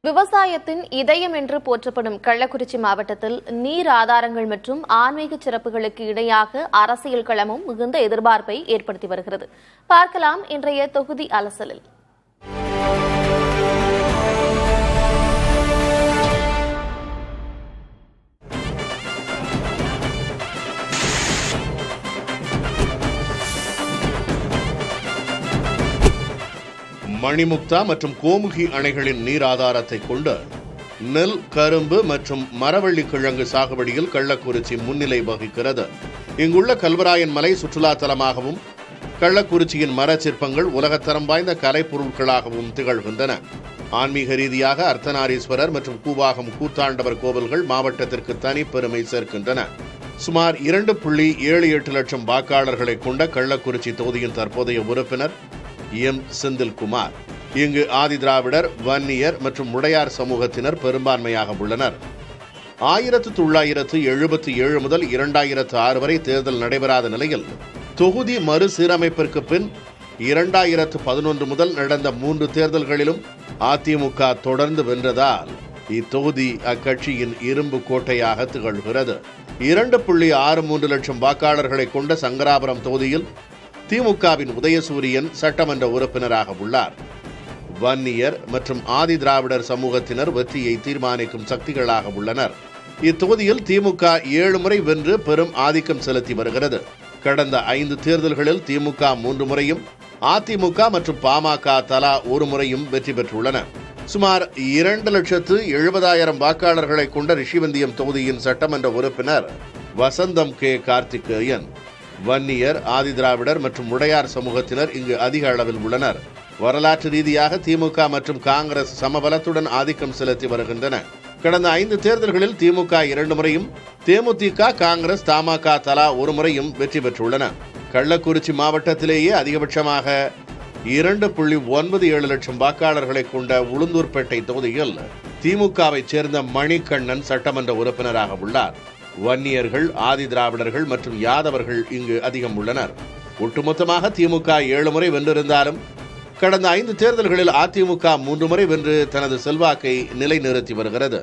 விவசாயத்தின் இதயம் என்று போற்றப்படும் கள்ளக்குறிச்சி மாவட்டத்தில் நீர் ஆதாரங்கள் மற்றும் ஆன்மீக சிறப்புகளுக்கு இணையாக அரசியல் களமும் மிகுந்த எதிர்பார்ப்பை ஏற்படுத்தி வருகிறது. பார்க்கலாம் இன்றைய தொகுதி அலசலில். மணிமுக்தா மற்றும் கோமுகி அணைகளின் நீர் ஆதாரத்தை கொண்டு நெல், கரும்பு மற்றும் மரவள்ளி கிழங்கு சாகுபடியில் கள்ளக்குறிச்சி முன்னிலை வகிக்கிறது. இங்குள்ள கல்வராயன் மலை சுற்றுலா தலமாகவும் கள்ளக்குறிச்சியின் மரச்சிற்பங்கள் உலகத்தரம் வாய்ந்த கலைப்பொருட்களாகவும் திகழ்கின்றன. ஆன்மீக ரீதியாக அர்த்தநாரீஸ்வரர் மற்றும் கூவாகம் கூத்தாண்டவர் கோவில்கள் மாவட்டத்திற்கு தனிப்பெருமை சேர்க்கின்றன. சுமார் 2.78 லட்சம் வாக்காளர்களை கொண்ட கள்ளக்குறிச்சி தொகுதியின் தற்போதைய உறுப்பினர் எம். செந்தில்குமார். இங்கு ஆதிதிராவிடர், வன்னியர் மற்றும் முடையார் சமூகத்தினர் பெரும்பான்மையாக உள்ளனர். 1977 முதல் 2006 வரை தேர்தல் நடைபெறாத நிலையில் தொகுதி மறுசீரமைப்பிற்கு பின் 2011 முதல் நடந்த 3 தேர்தல்களிலும் அதிமுக தொடர்ந்து வென்றதால் இத்தொகுதி அக்கட்சியின் இரும்பு கோட்டையாக திகழ்கிறது. 2.63 லட்சம் வாக்காளர்களை கொண்ட சங்கராபுரம் தொகுதியில் திமுகவின் உதயசூரியன் சட்டமன்ற உறுப்பினராக உள்ளார். வன்னியர் மற்றும் ஆதிதிராவிடர் சமூகத்தினர் வெற்றியை தீர்மானிக்கும் சக்திகளாக உள்ளனர். இத்தொகுதியில் திமுக 7 முறை வென்று பெரும் ஆதிக்கம் செலுத்தி வருகிறது. கடந்த 5 தேர்தல்களில் திமுக 3 முறையும், அதிமுக மற்றும் பாமக தலா 1 முறையும் வெற்றி பெற்றுள்ளன. சுமார் 2,70,000 வாக்காளர்களை கொண்ட ரிஷிவந்தியம் தொகுதியின் சட்டமன்ற உறுப்பினர் வசந்தம் கே. கார்த்திகேயன். வன்னியர், ஆதிதிராவிடர் மற்றும் முடையார் சமூகத்தினர் இங்கு அதிக அளவில் உள்ளனர். வரலாற்று ரீதியாக திமுக மற்றும் காங்கிரஸ் சமபலத்துடன் ஆதிக்கம் செலுத்தி வருகின்றன. கடந்த 5 தேர்தல்களில் திமுக 2 முறையும், தேமுதிக, காங்கிரஸ், தமாக தலா 1 முறையும் வெற்றி பெற்றுள்ளன. கள்ளக்குறிச்சி மாவட்டத்திலேயே அதிகபட்சமாக 2.97 லட்சம் வாக்காளர்களை கொண்ட உளுந்தூர்பேட்டை தொகுதியில் திமுகவை சேர்ந்த மணிகண்ணன் சட்டமன்ற உறுப்பினராக உள்ளார். வன்னியர்கள், ஆதிதிராவிடர்கள் மற்றும் யாதவர்கள் இங்கு அதிகம் உள்ளனர். ஒட்டுமொத்தமாக திமுக 7 முறை வென்றிருந்தாலும் கடந்த 5 தேர்தல்களில் அதிமுக 3 முறை வென்று தனது செல்வாக்கை நிலைநிறுத்தி வருகிறது.